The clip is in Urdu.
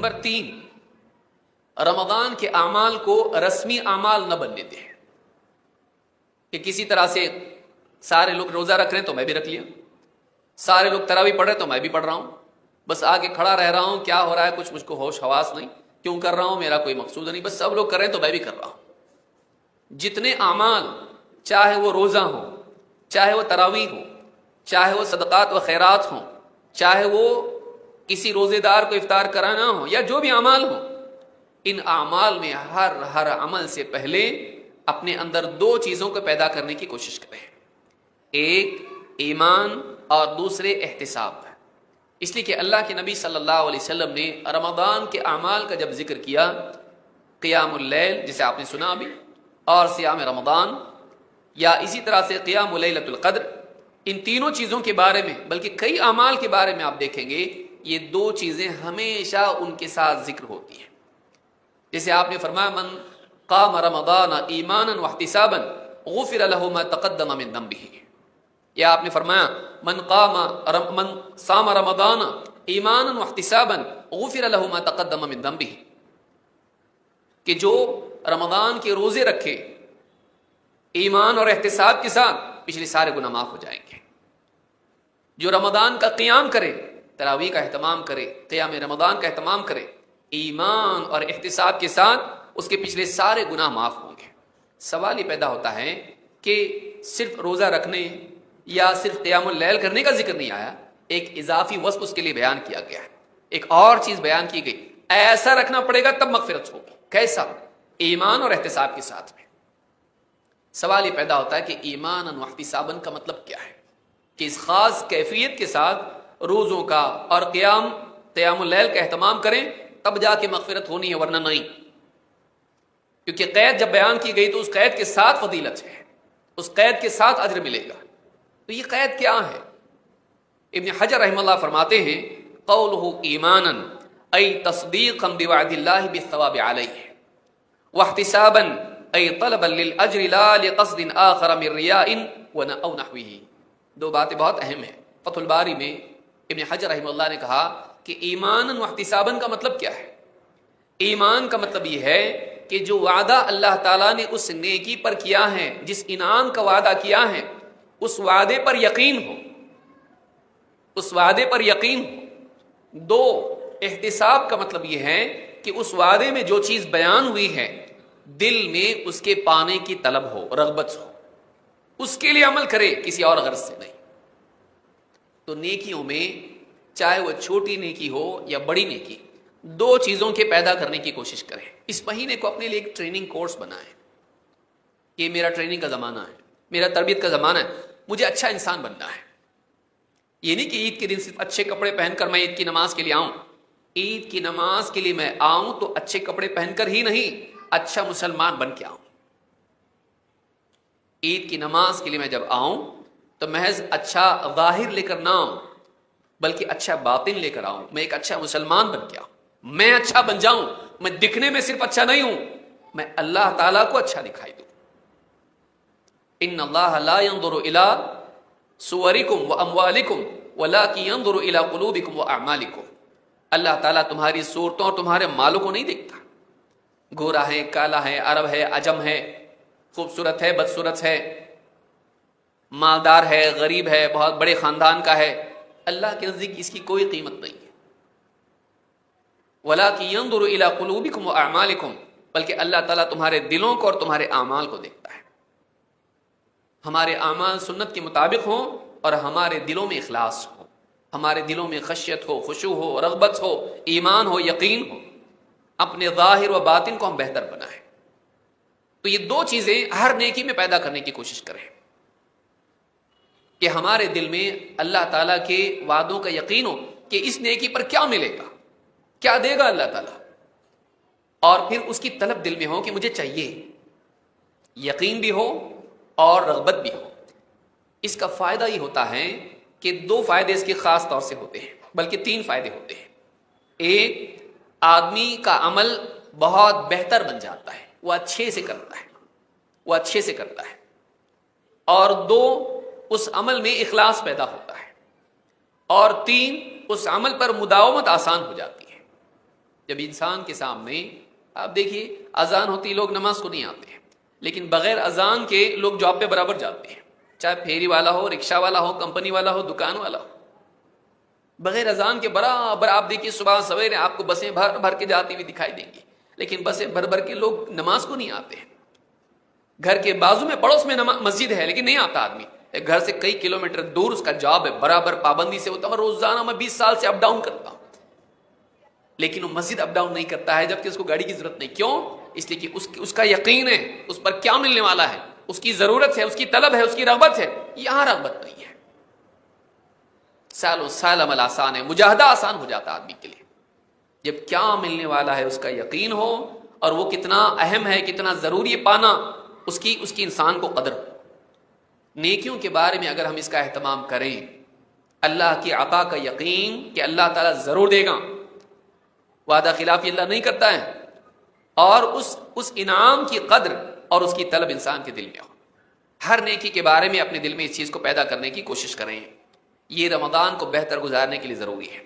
نمبر 3، رمضان کے اعمال کو رسمی اعمال نہ بننے دیں کہ کسی طرح سے سارے لوگ روزہ رکھ رہے ہیں تو میں بھی رکھ لیا، سارے لوگ تراویح پڑھ رہے تو میں بھی پڑھ رہا ہوں، بس آگے کھڑا رہ رہا ہوں، کیا ہو رہا ہے کچھ مجھ کو ہوش حواس نہیں، کیوں کر رہا ہوں میرا کوئی مقصود نہیں، بس سب لوگ کر رہے ہیں تو میں بھی کر رہا ہوں۔ جتنے اعمال، چاہے وہ روزہ ہو، چاہے وہ تراویح ہو، چاہے وہ صدقات و خیرات ہوں، چاہے وہ کسی روزے دار کو افطار کرانا ہو، یا جو بھی اعمال ہوں، ان اعمال میں ہر عمل سے پہلے اپنے اندر 2 چیزوں کو پیدا کرنے کی کوشش کریں، ایک ایمان اور دوسرے احتساب۔ اس لیے کہ اللہ کے نبی صلی اللہ علیہ وسلم نے رمضان کے اعمال کا جب ذکر کیا، قیام اللیل جسے آپ نے سنا ابھی، اور صیام رمضان، یا اسی طرح سے قیام لیلۃ القدر، ان تینوں چیزوں کے بارے میں، بلکہ کئی اعمال کے بارے میں آپ دیکھیں گے یہ 2 چیزیں ہمیشہ ان کے ساتھ ذکر ہوتی ہیں۔ جیسے آپ نے فرمایا من قام رمضان ایمانا واحتسابا غفر له ما تقدم من ذنبه، یا آپ نے فرمایا من صام رمضان ایمانا واحتسابا غفر له ما تقدم من ذنبه، کہ جو رمضان کے روزے رکھے ایمان اور احتساب کے ساتھ پچھلے سارے گناہ معاف ہو جائیں گے۔ جو رمضان کا قیام کرے، تراویح کا اہتمام کرے، قیام رمضان کا اہتمام کرے ایمان اور احتساب کے ساتھ، اس کے پچھلے سارے گناہ معاف ہوں گے۔ سوال یہ پیدا ہوتا ہے کہ صرف روزہ رکھنے یا صرف قیام اللیل کرنے کا ذکر نہیں آیا، ایک اضافی وصف اس کے لیے بیان کیا گیا ہے، ایک اور چیز بیان کی گئی، ایسا رکھنا پڑے گا تب مغفرت ہوگی۔ کیسا؟ ایمان اور احتساب کے ساتھ میں۔ سوال یہ پیدا ہوتا ہے کہ ایمان و احتساباً کا مطلب کیا ہے، کہ اس خاص کیفیت کے ساتھ روزوں کا اور قیام اللیل کا اہتمام کریں تب جا کے مغفرت ہونی ہے، ورنہ نہیں۔ کیونکہ قید جب بیان کی گئی تو اس قید کے ساتھ فضیلت ہے، اس قید کے ساتھ اجر ملے گا۔ تو یہ قید کیا ہے؟ ابن حجر رحمہ اللہ فرماتے ہیں قولہ ایمانا ای تصدیقا بوعد اللہ بالثواب علیہ، واحتسابا ای طلبا للاجر لا لقصد آخر من ریاء او نحوہ۔ 2 باتیں بہت اہم ہیں۔ فتح الباری میں ابن حجر رحمہ اللہ نے کہا کہ ایمانا واحتسابا کا مطلب کیا ہے؟ ایمان کا مطلب یہ ہے کہ جو وعدہ اللہ تعالیٰ نے اس نیکی پر کیا ہے، جس انعام کا وعدہ کیا ہے، اس وعدے پر یقین ہو، اس وعدے پر یقین ہو۔ 2، احتساب کا مطلب یہ ہے کہ اس وعدے میں جو چیز بیان ہوئی ہے دل میں اس کے پانے کی طلب ہو، رغبت ہو، اس کے لیے عمل کرے، کسی اور غرض سے نہیں۔ تو نیکیوں میں چاہے وہ چھوٹی نیکی ہو یا بڑی نیکی، 2 چیزوں کے پیدا کرنے کی کوشش کریں۔ اس مہینے کو اپنے لیے ایک ٹریننگ کورس بنائیں، یہ میرا ٹریننگ کا زمانہ ہے، میرا تربیت کا زمانہ ہے، مجھے اچھا انسان بننا ہے۔ یہ نہیں کہ عید کے دن صرف اچھے کپڑے پہن کر میں عید کی نماز کے لیے آؤں، عید کی نماز کے لیے میں آؤں تو اچھے کپڑے پہن کر ہی نہیں، اچھا مسلمان بن کے آؤں۔ عید کی نماز کے لیے میں جب آؤں تو محض اچھا ظاہر لے کر نہ آؤں، بلکہ اچھا باطن لے کر آؤں، میں ایک اچھا مسلمان بن کے آؤں، میں اچھا بن جاؤں، میں دکھنے میں صرف اچھا نہیں ہوں، میں اللہ تعالیٰ کو اچھا دکھائی دوں۔ ان اللہ لا ينظر الى صورکم واموالکم ولکن ينظر الى قلوبکم واعمالکم، اللہ تعالیٰ تمہاری صورتوں اور تمہارے مالوں کو نہیں دیکھتا، گورا ہے، کالا ہے، عرب ہے، عجم ہے، خوبصورت ہے، بدصورت ہے، مالدار ہے، غریب ہے، بہت بڑے خاندان کا ہے، اللہ کے نزدیک اس کی کوئی قیمت نہیں ہے۔ وَلَٰكِن يَنظُرُ إِلَىٰ قُلُوبِكُمْ وَأَعْمَالِكُمْ، بلکہ اللہ تعالیٰ تمہارے دلوں کو اور تمہارے اعمال کو دیکھتا ہے۔ ہمارے اعمال سنت کے مطابق ہوں اور ہمارے دلوں میں اخلاص ہو، ہمارے دلوں میں خشیت ہو، خشوع ہو، رغبت ہو، ایمان ہو، یقین ہو، اپنے ظاہر و باطن کو ہم بہتر بنائیں۔ تو یہ 2 چیزیں ہر نیکی میں پیدا کرنے کی کوشش کریں کہ ہمارے دل میں اللہ تعالیٰ کے وعدوں کا یقین ہو کہ اس نیکی پر کیا ملے گا، کیا دے گا اللہ تعالیٰ، اور پھر اس کی طلب دل میں ہو کہ مجھے چاہیے، یقین بھی ہو اور رغبت بھی ہو۔ اس کا فائدہ یہ ہوتا ہے کہ 2 فائدے اس کے خاص طور سے ہوتے ہیں، بلکہ 3 فائدے ہوتے ہیں۔ ایک، آدمی کا عمل بہت بہتر بن جاتا ہے، وہ اچھے سے کرتا ہے، اور 2، اس عمل میں اخلاص پیدا ہوتا ہے، اور 3، اس عمل پر مداومت آسان ہو جاتی ہے۔ جب انسان کے سامنے آپ دیکھیے اذان ہوتی لوگ نماز کو نہیں آتے ہیں، لیکن بغیر اذان کے لوگ جاب پہ برابر جاتے ہیں، چاہے پھیری والا ہو، رکشہ والا ہو، کمپنی والا ہو، دکان والا ہو، بغیر اذان کے برابر آپ دیکھیے صبح سویرے آپ کو بسیں بھر بھر کے جاتی ہوئی دکھائی دیں گی، لیکن بسیں بھر بھر کے لوگ نماز کو نہیں آتے ہیں۔ گھر کے بازو میں پڑوس میں مسجد ہے لیکن نہیں آتا آدمی، ایک گھر سے کئی کلومیٹر دور اس کا جاب ہے، برابر پابندی سے ہوتا ہے، روزانہ میں 20 سال سے اپ ڈاؤن کرتا ہوں، لیکن وہ مسجد اپ ڈاؤن نہیں کرتا ہے جبکہ اس کو گاڑی کی ضرورت نہیں۔ کیوں؟ اس لیے کہ اس کا یقین ہے اس پر کیا ملنے والا ہے، اس کی ضرورت ہے، اس کی طلب ہے، اس کی رغبت ہے۔ یہاں رغبت نہیں ہے، سال و سال عمل آسان ہے، مجاہدہ آسان ہو جاتا آدمی کے لیے جب کیا ملنے والا ہے اس کا یقین ہو، اور وہ کتنا اہم ہے، کتنا ضروری ہے پانا، اس کی انسان کو قدر ہو۔ نیکیوں کے بارے میں اگر ہم اس کا اہتمام کریں، اللہ کی عطا کا یقین کہ اللہ تعالیٰ ضرور دے گا، وعدہ خلافی اللہ نہیں کرتا ہے، اور اس انعام کی قدر اور اس کی طلب انسان کے دل میں ہو۔ ہر نیکی کے بارے میں اپنے دل میں اس چیز کو پیدا کرنے کی کوشش کریں۔ یہ رمضان کو بہتر گزارنے کے لیے ضروری ہے۔